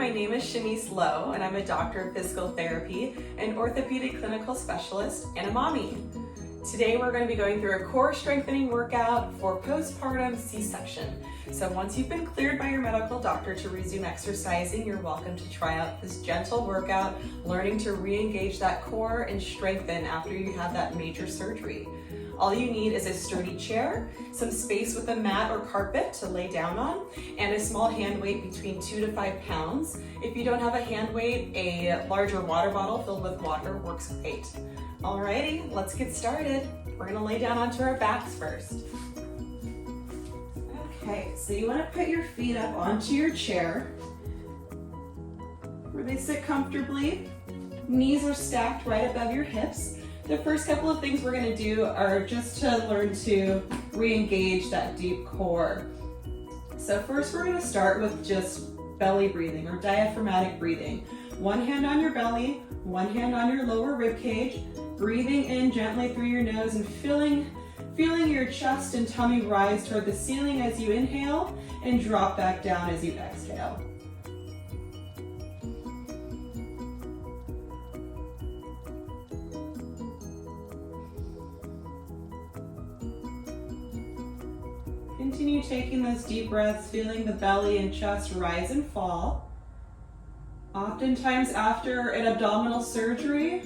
my name is Shanice Lowe, and I'm a doctor of physical therapy, an orthopedic clinical specialist, and a mommy. Today we're going to be going through a core strengthening workout for postpartum C-section. So once you've been cleared by your medical doctor to resume exercising, you're welcome to try out this gentle workout, learning to re-engage that core and strengthen after you have that major surgery. All you need is a sturdy chair, some space with a mat or carpet to lay down on, and a small hand weight between 2 to 5 pounds. If you don't have a hand weight, a larger water bottle filled with water works great. Alrighty, let's get started. We're gonna lay down onto our backs first. Okay, so you wanna put your feet up onto your chair where they sit comfortably. Knees are stacked right above your hips. The first couple of things we're gonna do are just to learn to re-engage that deep core. So first we're gonna start with just belly breathing or diaphragmatic breathing. One hand on your belly, one hand on your lower rib cage, breathing in gently through your nose and feeling your chest and tummy rise toward the ceiling as you inhale and drop back down as you exhale. Continue taking those deep breaths, feeling the belly and chest rise and fall. Oftentimes after an abdominal surgery,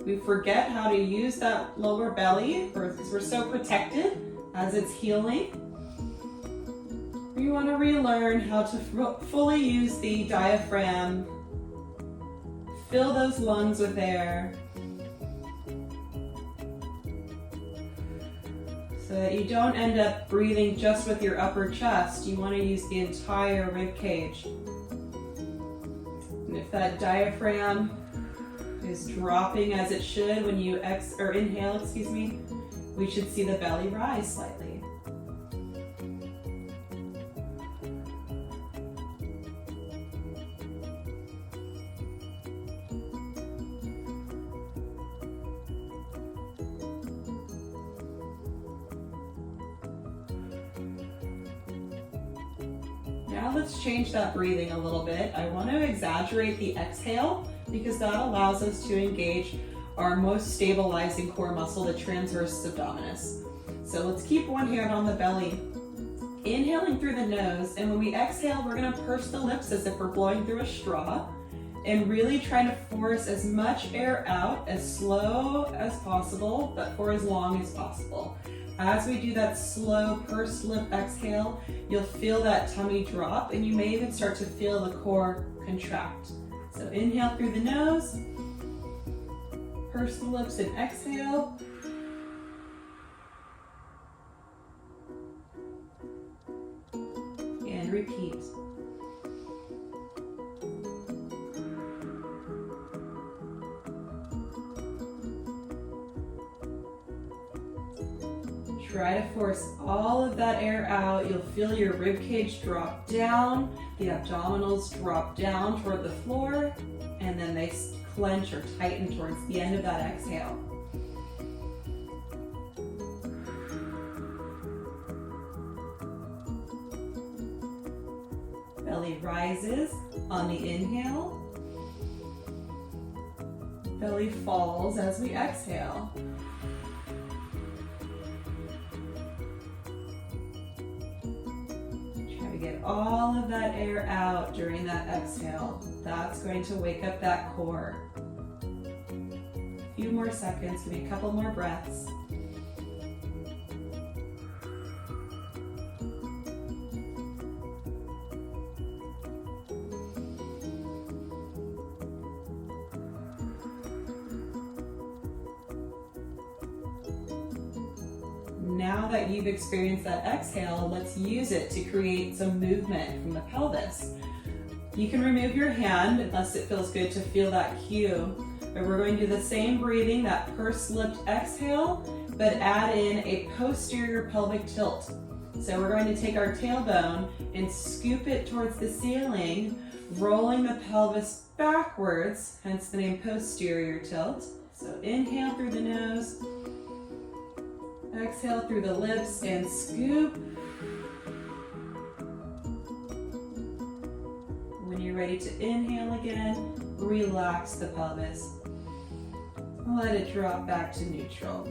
we forget how to use that lower belly because we're so protected as it's healing. We want to relearn how to fully use the diaphragm, fill those lungs with air, so that you don't end up breathing just with your upper chest. You want to use the entire rib cage. And if that diaphragm is dropping as it should when you inhale, we should see the belly rise slightly. Now let's change that breathing a little bit. I want to exaggerate the exhale because that allows us to engage our most stabilizing core muscle, the transversus abdominis. So let's keep one hand on the belly, inhaling through the nose, and when we exhale, we're going to purse the lips as if we're blowing through a straw and really trying to force as much air out as slow as possible, but for as long as possible. As we do that slow pursed lip exhale, you'll feel that tummy drop and you may even start to feel the core contract. So inhale through the nose, purse the lips and exhale. And repeat. Try to force all of that air out. You'll feel your rib cage drop down, the abdominals drop down toward the floor, and then they clench or tighten towards the end of that exhale. Belly rises on the inhale. Belly falls as we exhale. Get all of that air out during that exhale. That's going to wake up that core. A few more seconds, maybe a couple more breaths. Now that you've experienced that exhale, let's use it to create some movement from the pelvis. You can remove your hand unless it feels good to feel that cue, but we're going to do the same breathing, that pursed lipped exhale, but add in a posterior pelvic tilt. So we're going to take our tailbone and scoop it towards the ceiling, rolling the pelvis backwards, hence the name posterior tilt. So inhale through the nose, exhale through the lips and scoop. When you're ready to inhale again, relax the pelvis. Let it drop back to neutral.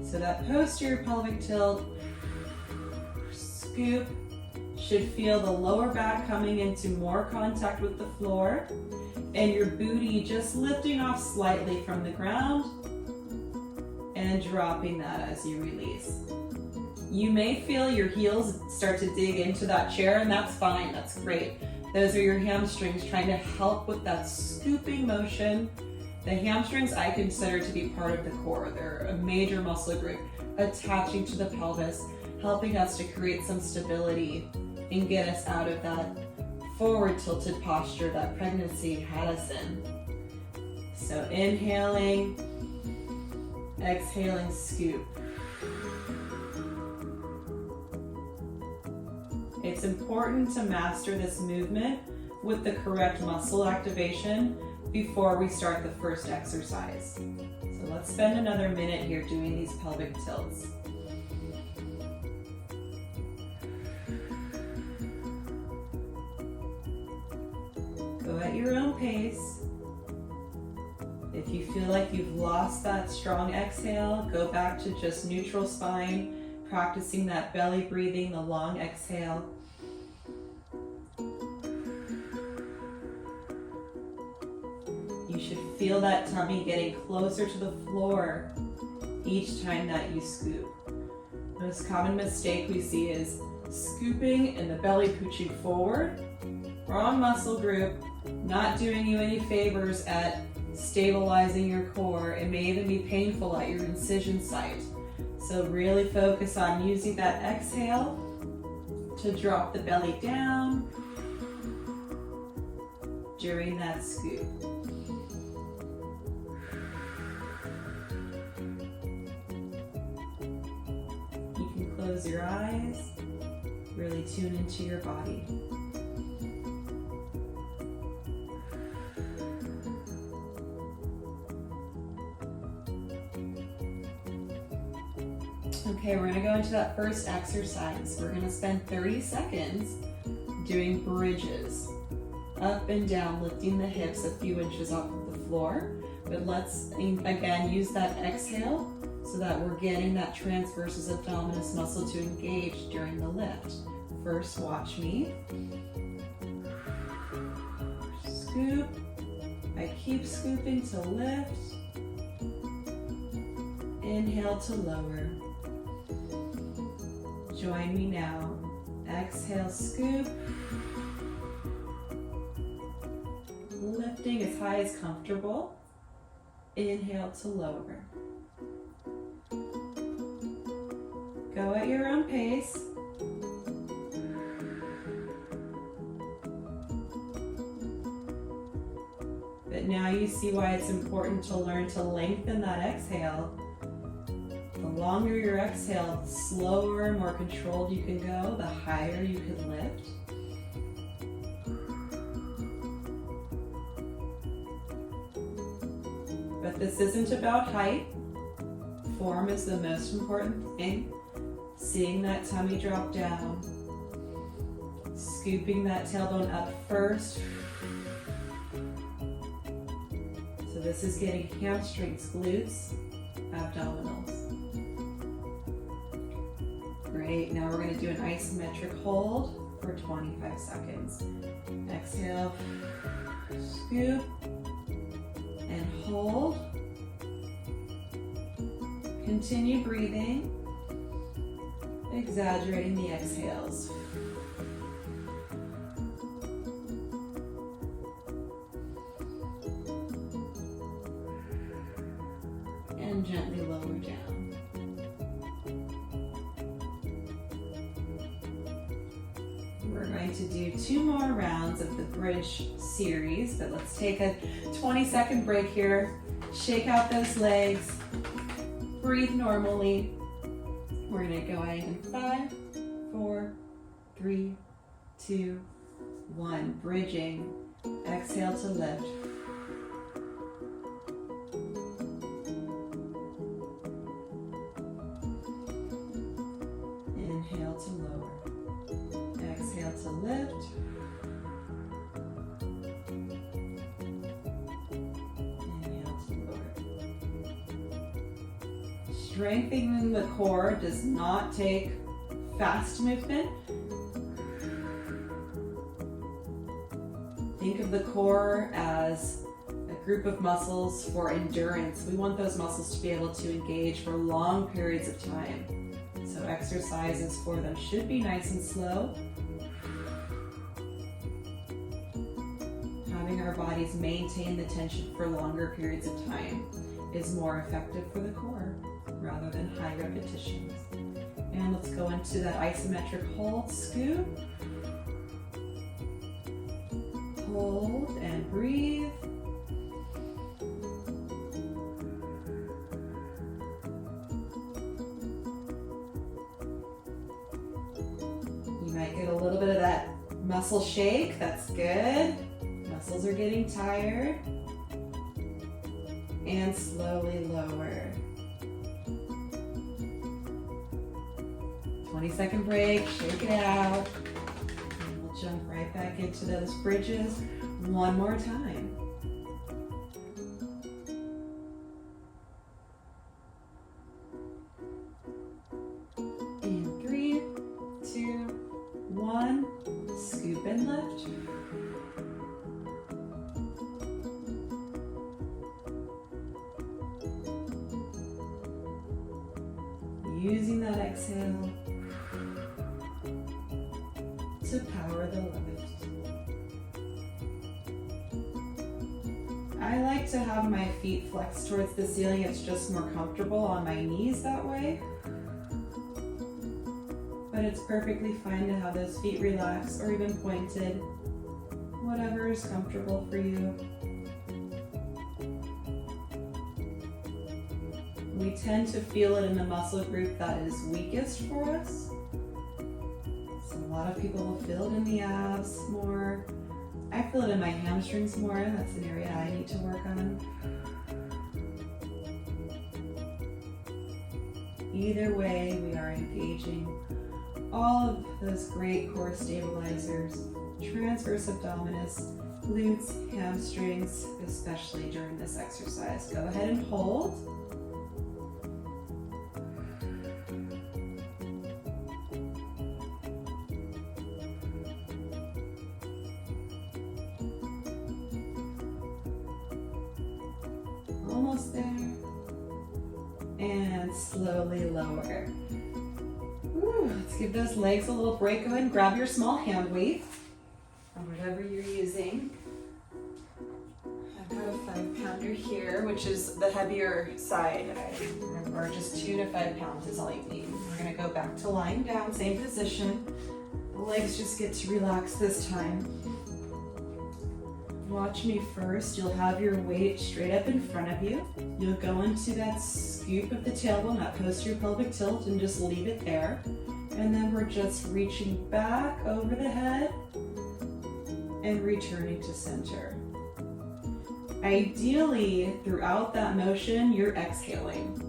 So that posterior pelvic tilt, scoop, should feel the lower back coming into more contact with the floor and your booty just lifting off slightly from the ground and dropping that as you release. You may feel your heels start to dig into that chair, and that's fine, that's great. Those are your hamstrings trying to help with that scooping motion. The hamstrings I consider to be part of the core. They're a major muscle group attaching to the pelvis, helping us to create some stability and get us out of that forward tilted posture that pregnancy had us in. So inhaling, exhaling, scoop. It's important to master this movement with the correct muscle activation before we start the first exercise. So let's spend another minute here doing these pelvic tilts. Go at your own pace. If you feel like you've lost that strong exhale, go back to just neutral spine, practicing that belly breathing, the long exhale. You should feel that tummy getting closer to the floor each time that you scoop. The most common mistake we see is scooping and the belly pooching forward. Wrong muscle group, not doing you any favors at stabilizing your core. It may even be painful at your incision site. So really focus on using that exhale to drop the belly down during that scoop. You can close your eyes, really tune into your body. Okay, we're gonna go into that first exercise. We're gonna spend 30 seconds doing bridges. Up and down, lifting the hips a few inches off of the floor. But let's, again, use that exhale so that we're getting that transversus abdominis muscle to engage during the lift. First, watch me. Scoop. I keep scooping to lift. Inhale to lower. Join me now. Exhale, scoop. Lifting as high as comfortable. Inhale to lower. Go at your own pace. But now you see why it's important to learn to lengthen that exhale. The longer your exhale, the slower, more controlled you can go, the higher you can lift. But this isn't about height. Form is the most important thing. Seeing that tummy drop down. Scooping that tailbone up first. So this is getting hamstrings, glutes, abdominals. Great, now we're going to do an isometric hold for 25 seconds. Exhale, scoop, and hold. Continue breathing, exaggerating the exhales. And gently lower down. We're going to do 2 more rounds of the bridge series, but let's take a 20-second break here. Shake out those legs. Breathe normally. We're going to go in 5, 4, 3, 2, 1. Bridging. Exhale to lift. Inhale to lower. Exhale to lift. Strengthening the core does not take fast movement. Think of the core as a group of muscles for endurance. We want those muscles to be able to engage for long periods of time. So exercises for them should be nice and slow. Having our bodies maintain the tension for longer periods of time is more effective for the core rather than high repetitions. And let's go into that isometric hold, scoop. Hold and breathe. You might get a little bit of that muscle shake. That's good. Muscles are getting tired. And slowly lower. 20-second break, shake it out. And we'll jump right back into those bridges one more time. In 3, 2, 1, scoop and lift. Using that exhale to power the lift. I like to have my feet flexed towards the ceiling. It's just more comfortable on my knees that way. But it's perfectly fine to have those feet relaxed or even pointed. Whatever is comfortable for you. We tend to feel it in the muscle group that is weakest for us. So a lot of people will feel it in the abs more. I feel it in my hamstrings more. That's an area I need to work on. Either way, we are engaging all of those great core stabilizers, transverse abdominis, glutes, hamstrings, especially during this exercise. Go ahead and hold. Almost there. And slowly lower. Woo, let's give those legs a little break. Go ahead and grab your small hand weight or whatever you're using. I've got a 5-pounder here, which is the heavier side. Or just 2 to 5 pounds is all you need. We're gonna go back to lying down, same position. The legs just get to relax this time. Watch me first. You'll have your weight straight up in front of you. You'll go into that scoop of the tailbone, that posterior pelvic tilt, and just leave it there. And then we're just reaching back over the head and returning to center. Ideally, throughout that motion, you're exhaling.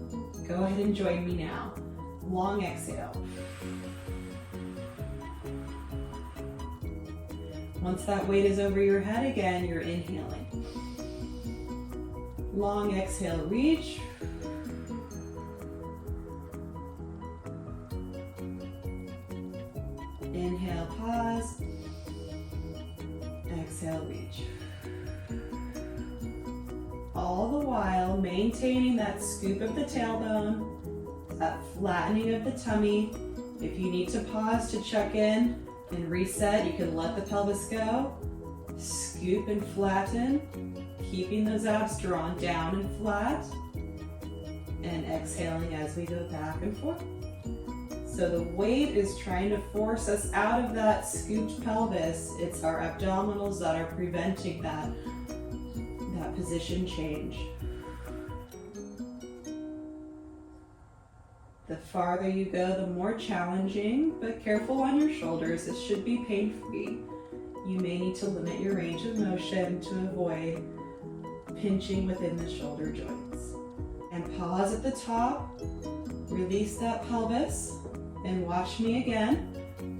Go ahead and join me now. Long exhale. Once that weight is over your head again, you're inhaling. Long exhale, reach. Inhale, pause. Exhale, reach. All the while maintaining that scoop of the tailbone, that flattening of the tummy. If you need to pause to check in and reset, you can let the pelvis go. Scoop and flatten, keeping those abs drawn down and flat. And exhaling as we go back and forth. So the weight is trying to force us out of that scooped pelvis. It's our abdominals that are preventing that position change. The farther you go, the more challenging, but careful on your shoulders. It should be pain-free. You may need to limit your range of motion to avoid pinching within the shoulder joints. And pause at the top, release that pelvis, and watch me again.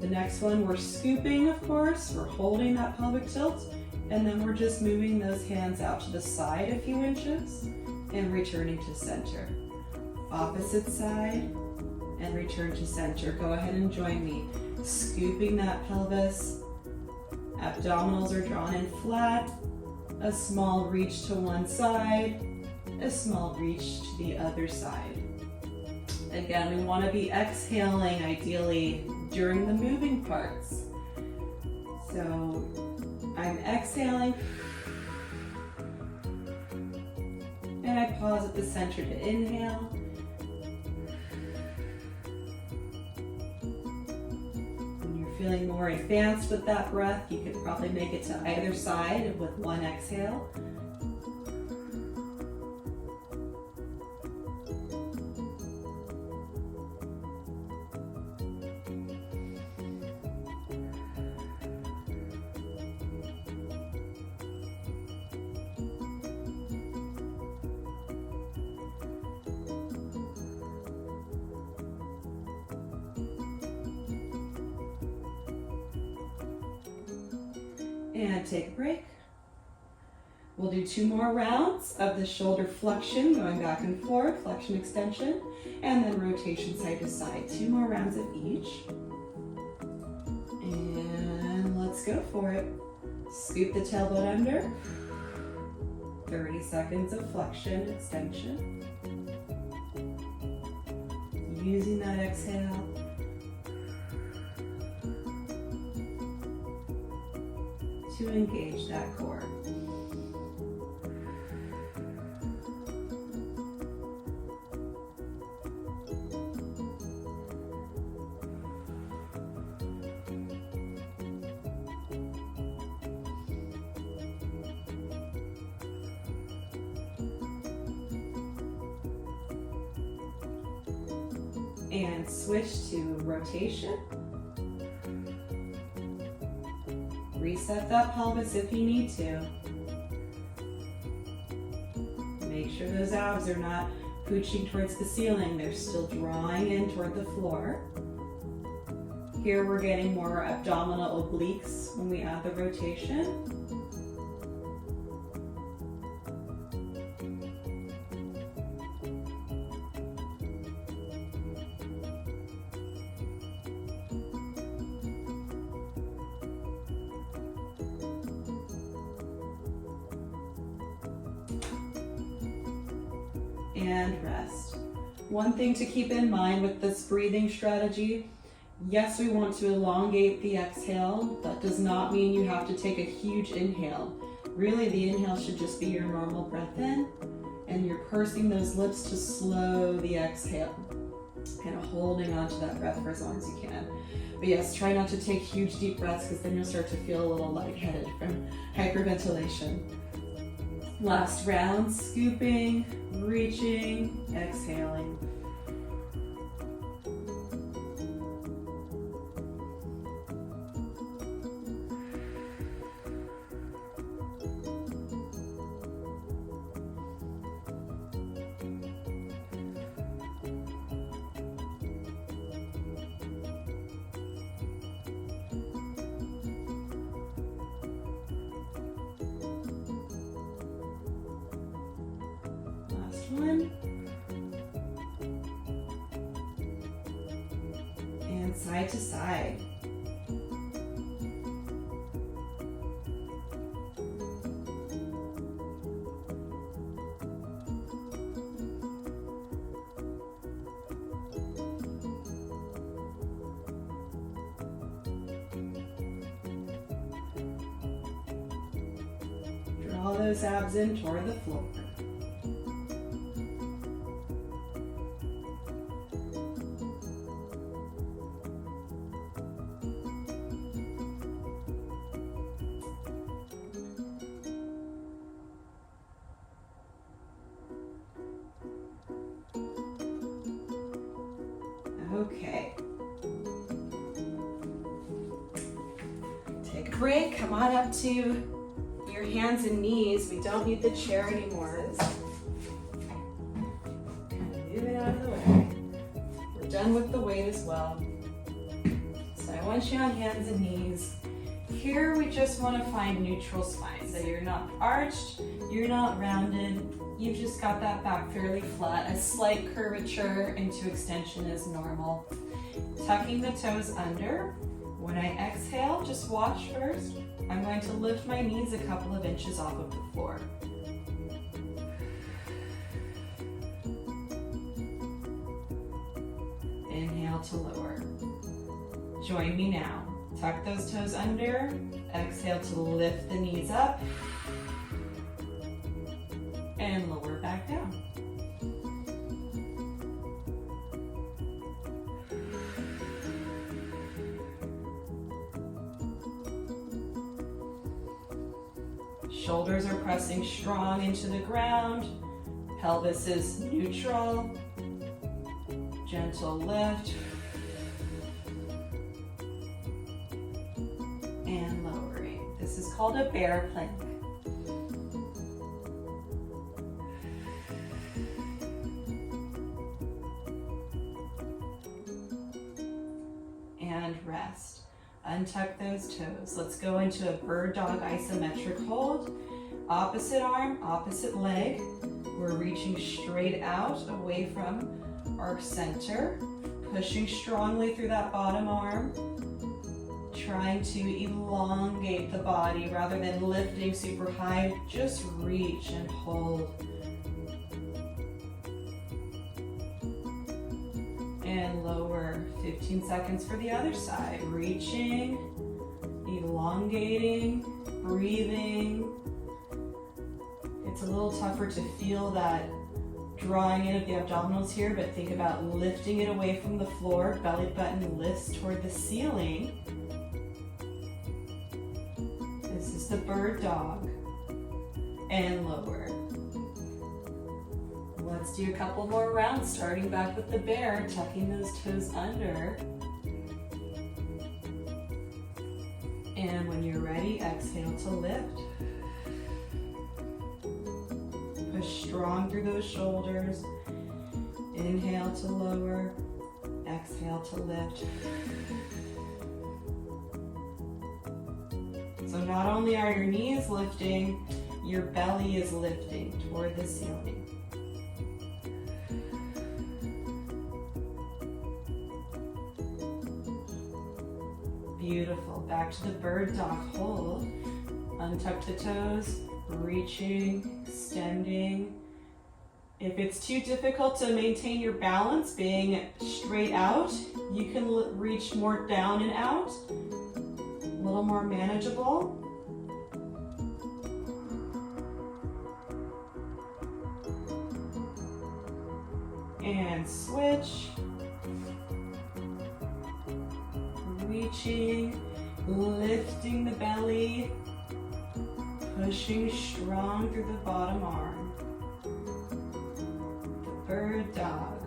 The next one, we're scooping, of course, we're holding that pelvic tilt, and then we're just moving those hands out to the side a few inches and returning to center. Opposite side, and return to center. Go ahead and join me. Scooping that pelvis. Abdominals are drawn in flat. A small reach to one side. A small reach to the other side. Again, we want to be exhaling ideally during the moving parts. So I'm exhaling. And I pause at the center to inhale. When you're feeling more advanced with that breath, you could probably make it to either side with one exhale. And take a break. We'll do 2 more rounds of the shoulder flexion, going back and forth, flexion, extension, and then rotation side to side. 2 more rounds of each. And let's go for it. Scoop the tailbone under. 30 seconds of flexion, extension. Using that exhale. To engage that core. And switch to rotation. Reset that pelvis if you need to. Make sure those abs are not pooching towards the ceiling. They're still drawing in toward the floor. Here we're getting more abdominal obliques when we add the rotation. And rest. One thing to keep in mind with this breathing strategy, yes, we want to elongate the exhale. That does not mean you have to take a huge inhale. Really, the inhale should just be your normal breath in, and you're pursing those lips to slow the exhale, kind of holding onto that breath for as long as you can. But yes, try not to take huge deep breaths because then you'll start to feel a little lightheaded from hyperventilation. Last round, scooping, reaching, exhaling. One. And side to side. Draw those abs in toward the floor. Okay. Take a break. Come on up to your hands and knees. We don't need the chair anymore. Kind of move it out of the way. We're done with the weight as well. So I want you on hands and knees. Here we just want to find neutral spine. So you're not arched, you're not rounded, You've just got that back fairly flat. A slight curvature into extension is normal. Tucking the toes under. When I exhale, just watch first. I'm going to lift my knees a couple of inches off of the floor. Inhale to lower. Join me now. Tuck those toes under. Exhale to lift the knees up. And lower back down. Shoulders are pressing strong into the ground. Pelvis is neutral. Gentle lift. And lowering. This is called a bear plank. And rest. Untuck those toes. Let's go into a bird dog isometric hold. Opposite arm, opposite leg. We're reaching straight out away from our center. Pushing strongly through that bottom arm. Trying to elongate the body rather than lifting super high. Just reach and hold. And lower. 15 seconds for the other side. Reaching, elongating, breathing. It's a little tougher to feel that drawing in of the abdominals here, but think about lifting it away from the floor. Belly button lifts toward the ceiling. This is the bird dog. And lower. Let's do a couple more rounds, starting back with the bear, tucking those toes under. And when you're ready, exhale to lift. Push strong through those shoulders. Inhale to lower. Exhale to lift. So not only are your knees lifting, your belly is lifting toward the ceiling. Beautiful. Back to the bird dog hold. Untuck the toes, reaching, extending. If it's too difficult to maintain your balance, being straight out, you can reach more down and out. A little more manageable. And switch. Reaching, lifting the belly, pushing strong through the bottom arm. The bird dog.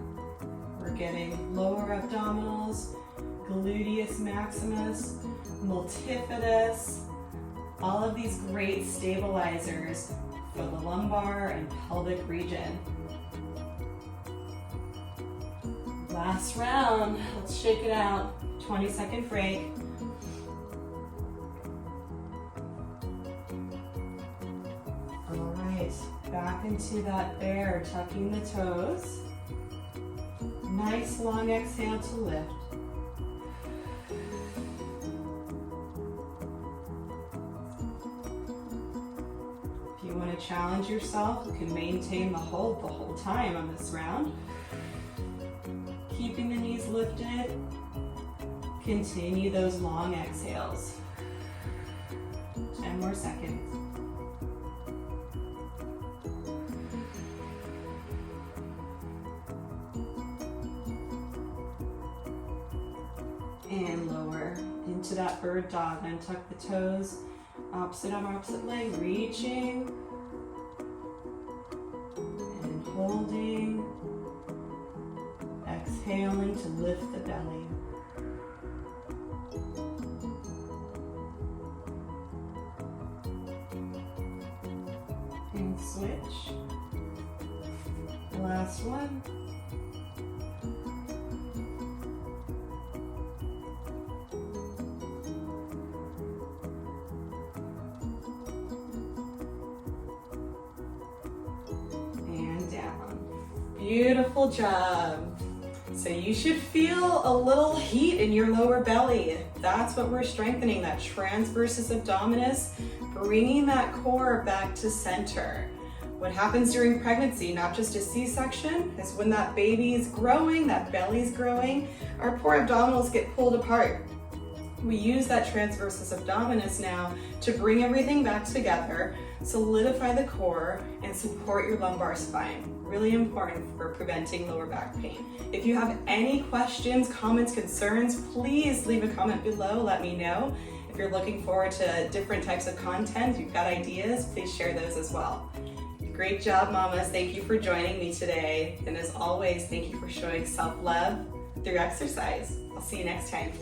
We're getting lower abdominals, gluteus maximus, multifidus, all of these great stabilizers for the lumbar and pelvic region. Last round, let's shake it out. 20-second break. All right, back into that bear, tucking the toes. Nice long exhale to lift. If you want to challenge yourself, you can maintain the hold the whole time on this round. Keeping the knees lifted. Continue those long exhales. 10 more seconds. And lower into that bird dog. Untuck the toes. Opposite arm, opposite leg. Reaching. And holding. Exhaling to lift the belly. And switch. Last one. Beautiful job. So you should feel a little heat in your lower belly. That's what we're strengthening, that transversus abdominis, bringing that core back to center. What happens during pregnancy, not just a C-section, is when that baby is growing, that belly's growing, our poor abdominals get pulled apart. We use that transversus abdominis now to bring everything back together, solidify the core, and support your lumbar spine. Really important for preventing lower back pain. If you have any questions, comments, concerns, please leave a comment below, let me know. If you're looking forward to different types of content, you've got ideas, please share those as well. Great job, mamas. Thank you for joining me today. And as always, thank you for showing self-love through exercise. I'll see you next time.